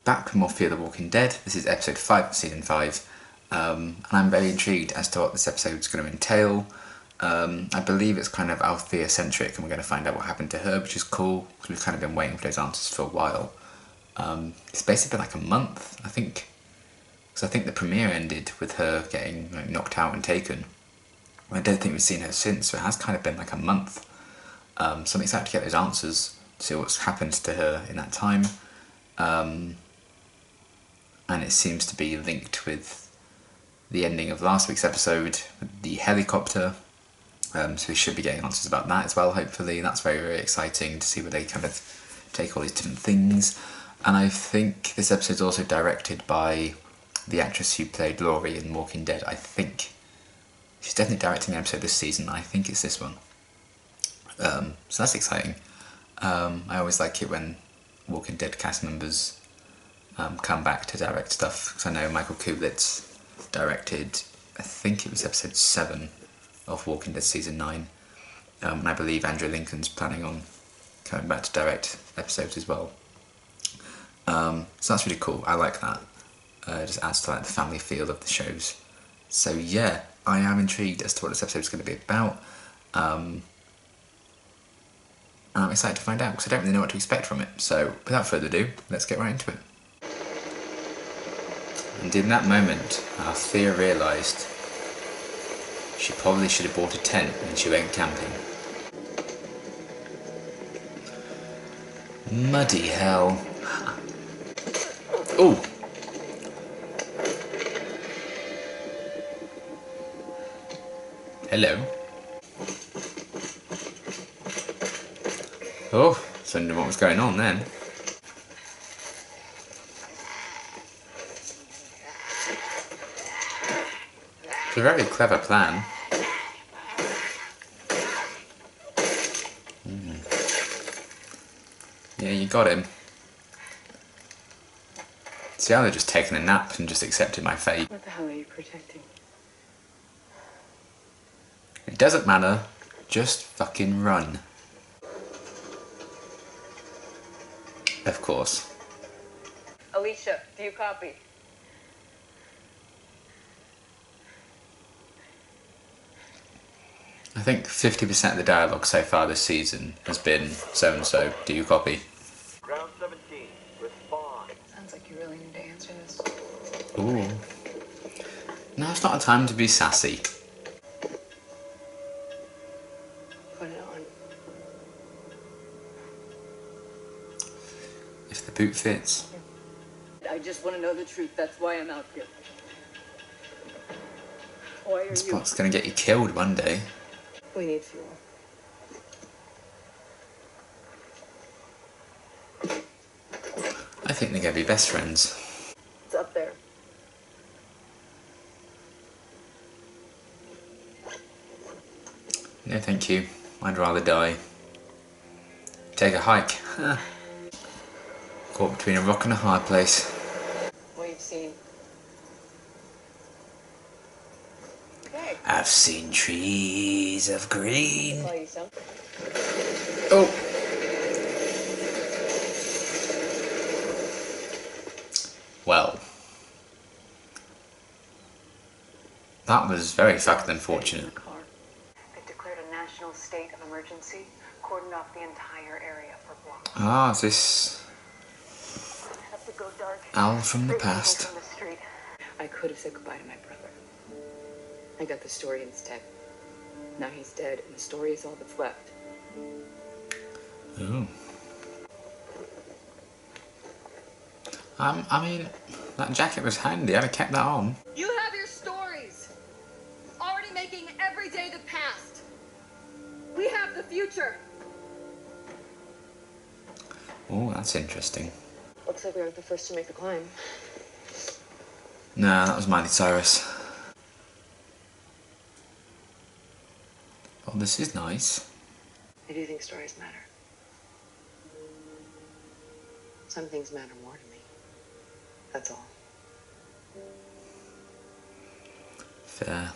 back with more Fear the Walking Dead. This is episode 5 of season 5, and I'm very intrigued as to what this episode is going to entail. I believe it's kind of Althea centric, and we're going to find out what happened to her, which is cool because we've kind of been waiting for those answers for a while. It's basically been like a month, I think, because I think the premiere ended with her getting knocked out and taken. I don't think we've seen her since, so it has kind of been like a month. So I'm excited to get those answers, see what's happened to her in that time. And it seems to be linked with the ending of last week's episode with the helicopter. So we should be getting answers about that as well, hopefully. That's very, very exciting to see where they kind of take all these different things. And I think this episode's also directed by the actress who played Laurie in Walking Dead. I think she's definitely directing an episode this season. I think it's this one. So that's exciting. I always like it when Walking Dead cast members come back to direct stuff, because I know Michael Kulitz directed, I think it was episode 7 of Walking Dead season 9, and I believe Andrew Lincoln's planning on coming back to direct episodes as well. So that's really cool. I like that. It just adds to like the family feel of the shows. So yeah, I am intrigued as to what this episode is going to be about. And I'm excited to find out, because I don't really know what to expect from it. So without further ado, let's get right into it. And in that moment, Althea realised she probably should have bought a tent when she went camping. Muddy hell. Ooh! Hello. Oh, I wondering what was going on then. It's a very clever plan. Yeah, you got him. See how they're just taking a nap and just accepted my fate. What the hell are you protecting? It doesn't matter. Just fucking run. Of course. Alicia, do you copy? I think 50% of the dialogue so far this season has been so-and-so. Do you copy? Round 17. Respond. Sounds like you really need to answer this. Ooh. No, it's not a time to be sassy. Put it on. If the boot fits. I just want to know the truth. That's why I'm out here. Why are This you? spot's gonna get you killed one day. We need fuel. I think they're gonna be best friends. It's up there. No, thank you. I'd rather die. Take a hike. Caught between a rock and a hard place. What you've seen. Okay. I've seen trees of green. Tell you something. Oh! Well. That was very fucking unfortunate. They declared a national state of emergency, cordoned off the entire area for blocks. Ah, is this Have to go dark. Al from the Free people past? from the street. I could have said goodbye to my brother. I got the story instead. Now he's dead, and the story is all that's left. Ooh. I mean, that jacket was handy. I'd have kept that on. You have your stories, already making every day the past. We have the future. Oh, that's interesting. Looks like we aren't the first to make the climb. Nah, that was Miley Cyrus. Oh, this is nice. I do think stories matter. Some things matter more to me. That's all. Fair.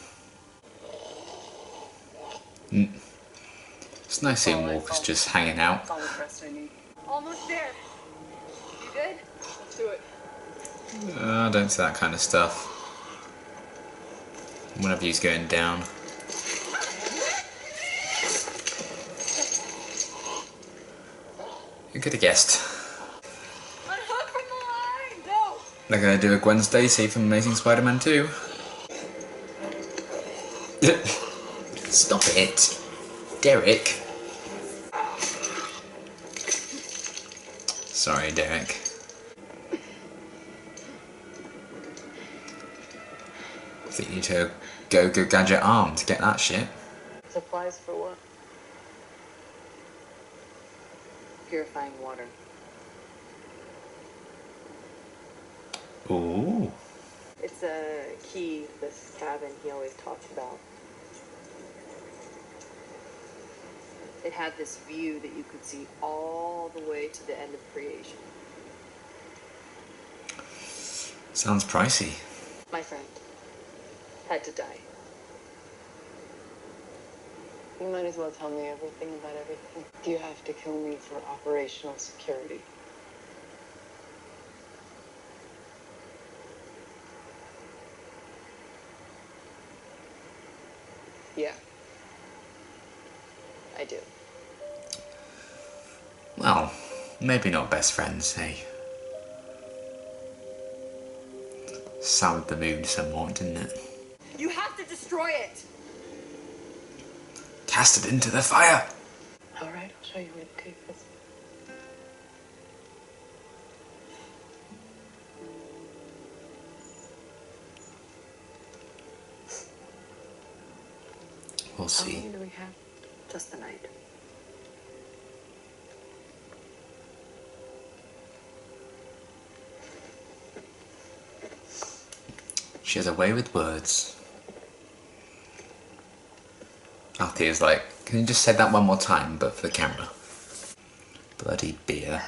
It's nice seeing Walkers just hanging out. That's all the rest I need. Almost there. You good? Let's do it. I don't see that kind of stuff. One of you's going down. Who could have guessed? Unhook from the line! No! They're going to do a Gwen Stacy from Amazing Spider-Man 2. Stop it, Derek. Sorry, Derek. I think you need to go gadget arm to get that shit. Supplies for what? Purifying water. Ooh. It's a key to this cabin he always talks about. It had this view that you could see all the way to the end of creation. Sounds pricey. My friend had to die. You might as well tell me everything about everything. You have to kill me for operational security. Yeah. I do. Well, maybe not best friends, hey? Soured the mood somewhat, didn't it? You have to destroy it! Cast it into the fire! Alright, I'll show you where the tape is. We'll How see. long do we have? Just the night. She has a way with words. Althea's like, can you just say that one more time, but for the camera? Bloody beer.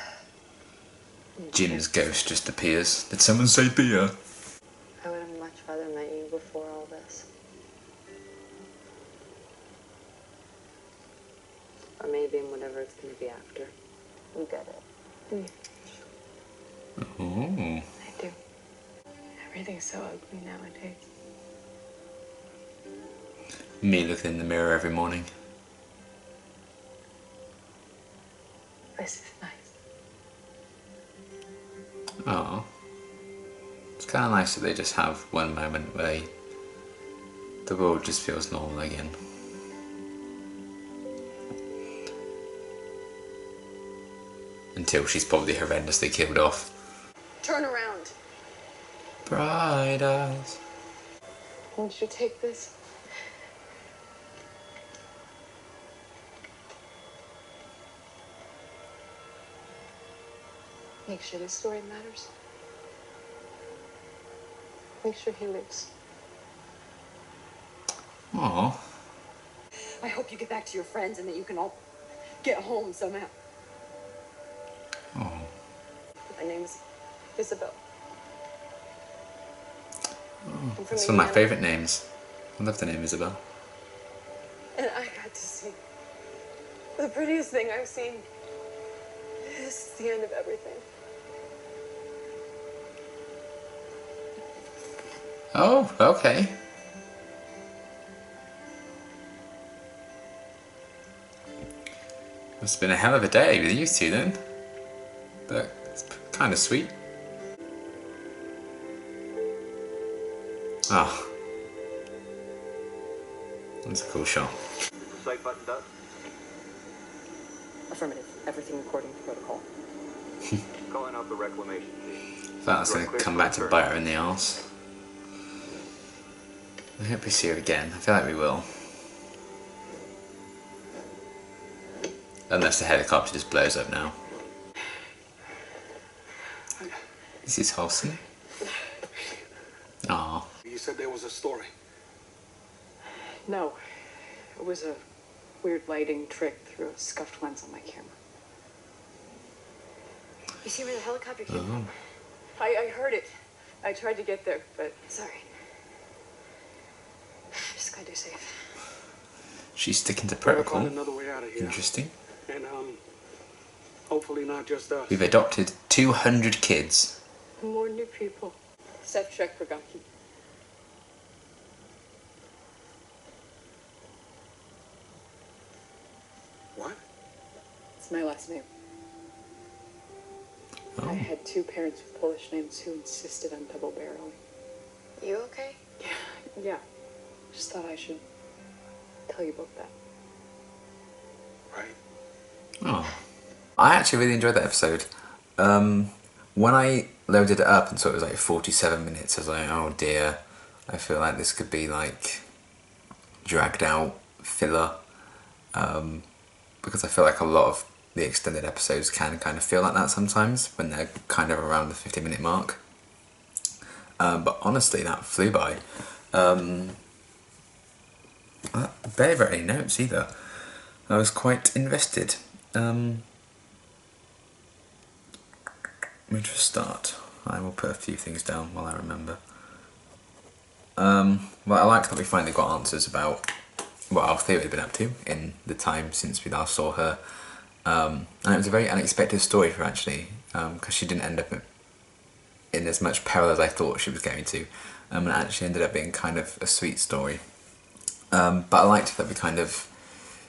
Jim's ghost just appears. Did someone say beer? I would have much rather met you before all this. Or maybe in whatever it's going to be after. You get it. Ooh. I do. Everything's so ugly nowadays. Me looking in the mirror every morning. This is nice. Oh. It's kind of nice that they just have one moment where the world just feels normal again. Until she's probably horrendously killed off. Turn around. Bright eyes. Won't you take this? Make sure this story matters. Make sure he lives. Aw. I hope you get back to your friends and that you can all get home somehow. Oh. My name's Isabel. I'm from It's one of my Indiana, favourite names. I love the name Isabel. and I got to see the prettiest thing I've seen. This is the end of everything. Oh, okay. Must have been a hell of a day with you two then. But it's kind of sweet. Oh. That's a cool shot. Is the site buttoned up? Affirmative. Everything according to protocol. Calling out the reclamation team. I thought that's going to come back to bite her in the arse. I hope we see her again. I feel like we will. Unless the helicopter just blows up now. This is wholesome. Aww. You said there was a story. No. It was a weird lighting trick through a scuffed lens on my camera. You see where the helicopter came from? I heard it. I tried to get there, but Sorry. Just glad you're safe. She's sticking to We'll protocol. find another way out of here. Interesting. And hopefully not just us. We've adopted 200 kids. more new people. Sevchek Rogaki. What? It's my last name. Oh. I had two parents with Polish names who insisted on double barreling. You okay? Yeah. Just thought I should tell you both that. Right? Oh. I actually really enjoyed that episode. When I loaded it up and saw it was like 47 minutes, I was like, oh dear, I feel like this could be like dragged out filler. Because I feel like a lot of the extended episodes can kind of feel like that sometimes when they're kind of around the 50-minute mark. But honestly, that flew by. I barely wrote any notes either. I was quite invested. Let me just start. I will put a few things down while I remember. Well, I like that we finally got answers about what Althea had been up to in the time since we last saw her. And it was a very unexpected story for her, actually, because she didn't end up in as much peril as I thought she was going to. And it actually ended up being kind of a sweet story. But I liked that we kind of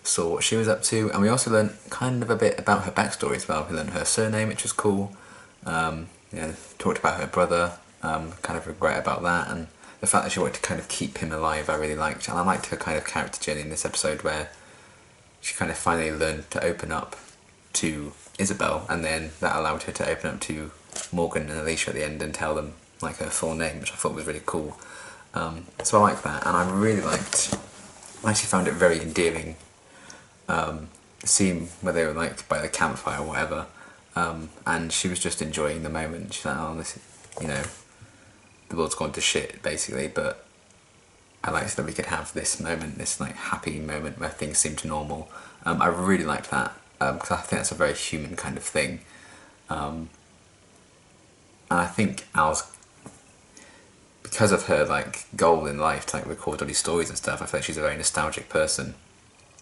saw what she was up to, and we also learned kind of a bit about her backstory as well. We learned her surname, which was cool. Talked about her brother, kind of regret about that, and the fact that she wanted to kind of keep him alive I really liked. And I liked her kind of character journey in this episode where she kind of finally learned to open up to Isabel, and then that allowed her to open up to Morgan and Alicia at the end and tell them like her full name, which I thought was really cool. So I like that, and I really liked, I actually found it very endearing, the scene where they were like by the campfire or whatever, and she was just enjoying the moment. She's like, oh, this, you know, the world's gone to shit basically, but I liked that we could have this moment, this like happy moment where things seem to normal. I really liked that, because I think that's a very human kind of thing. And I think Al's, because of her like goal in life to like record all these stories and stuff, I feel like she's a very nostalgic person.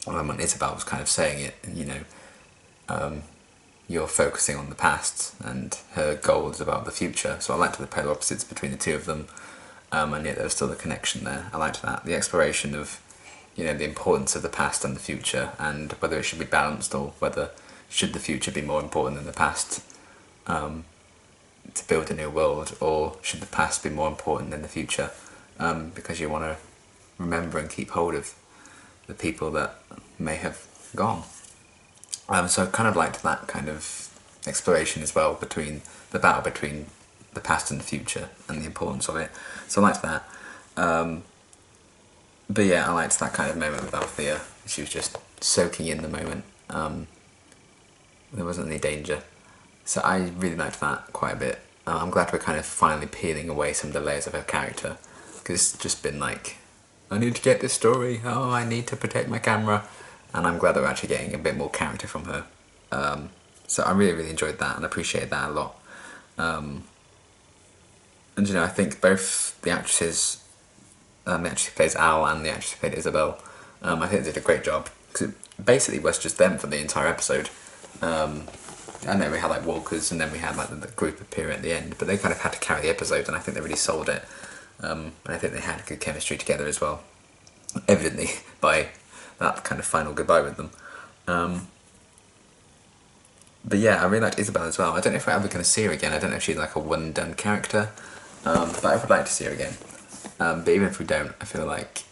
When Isabel was kind of saying it, you know, you're focusing on the past and her goal is about the future. So I liked the polar opposites between the two of them, and yet there was still the connection there. I liked that, the exploration of, you know, the importance of the past and the future, and whether it should be balanced or whether should the future be more important than the past, to build a new world, or should the past be more important than the future, because you want to remember and keep hold of the people that may have gone. So I kind of liked that kind of exploration as well, between the battle between the past and the future and the importance of it. So I liked that. But yeah, I liked that kind of moment with Althea. She was just soaking in the moment. There wasn't any danger. So I really liked that quite a bit. I'm glad we're kind of finally peeling away some of the layers of her character, because it's just been like, I need to get this story, oh, I need to protect my camera, and I'm glad that we're actually getting a bit more character from her. So I really, really enjoyed that and appreciated that a lot. And you know, I think both the actresses, the actress who plays Al and the actress who played Isabel, I think they did a great job, because it basically was just them for the entire episode. And then we had like walkers, and then we had like the group appear at the end, but they kind of had to carry the episode, and I think they really sold it. And I think they had good chemistry together as well, evidently by that kind of final goodbye with them. But yeah, I really liked Isabel as well. I don't know if we're ever going to see her again. I don't know if she's like a one-done character, but I would like to see her again. But even if we don't, I feel like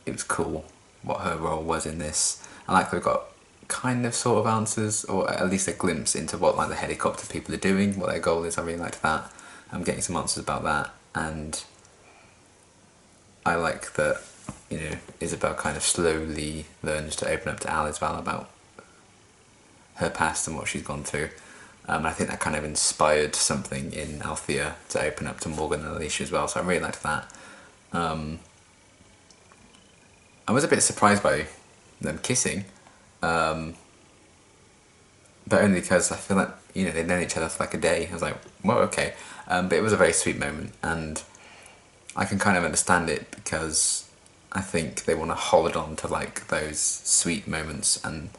it was cool what her role was in this. I like that we got kind of sort of answers, or at least a glimpse into what like the helicopter people are doing, what their goal is. I really liked that. I'm getting some answers about that, and I like that, you know, Isabel kind of slowly learns to open up to Al as well about her past and what she's gone through. I think that kind of inspired something in Althea to open up to Morgan and Alicia as well, so I really liked that. I was a bit surprised by them kissing, but only because I feel like, you know, they'd known each other for like a day. I was like, well, okay. But it was a very sweet moment, and I can kind of understand it, because I think they want to hold on to like those sweet moments and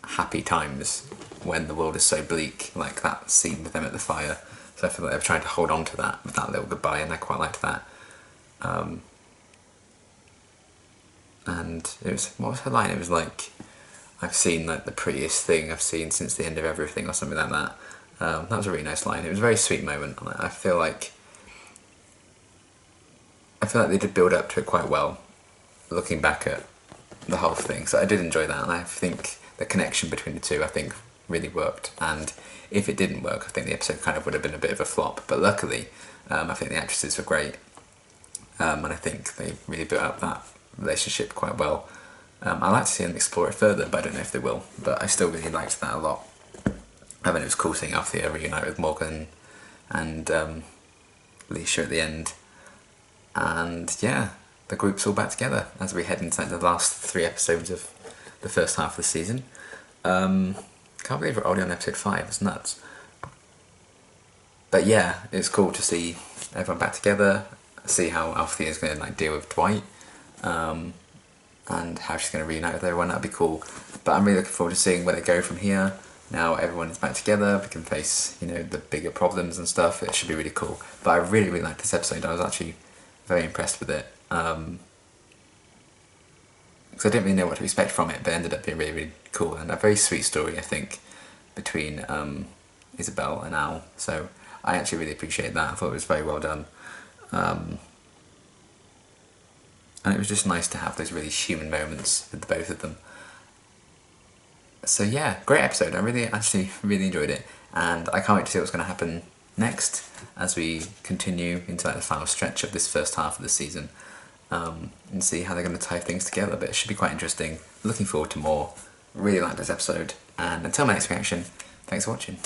happy times when the world is so bleak, like that scene with them at the fire. So I feel like they were trying to hold on to that with that little goodbye, and I quite liked that. And it was, what was her line? It was like, I've seen like the prettiest thing I've seen since the end of everything, or something like that. That was a really nice line. It was a very sweet moment, and I feel like they did build up to it quite well, looking back at the whole thing. So I did enjoy that, and I think the connection between the two, I think, really worked. And if it didn't work, I think the episode kind of would have been a bit of a flop. But luckily, I think the actresses were great, and I think they really built up that relationship quite well. I'd like to see them explore it further, but I don't know if they will. But I still really liked that a lot. I mean, it was cool seeing Althea reunite with Morgan and Leisha at the end. And yeah, the group's all back together as we head into the last 3 episodes of the first half of the season. Can't believe we're already on episode 5, it's nuts. But yeah, it's cool to see everyone back together, see how Althea's going to like deal with Dwight, and how she's going to reunite with everyone. That'd be cool. But I'm really looking forward to seeing where they go from here. Now everyone is back together, we can face, you know, the bigger problems and stuff. It should be really cool. But I really, really liked this episode. I was actually very impressed with it. Because I didn't really know what to expect from it, but it ended up being really, really cool. And a very sweet story, I think, between Isabel and Al. So I actually really appreciate that. I thought it was very well done. And it was just nice to have those really human moments with the both of them. So yeah, great episode. I actually really enjoyed it, and I can't wait to see what's going to happen next as we continue into like the final stretch of this first half of the season, and see how they're going to tie things together. But it should be quite interesting. Looking forward to more. Really liked this episode, and until my next reaction, thanks for watching.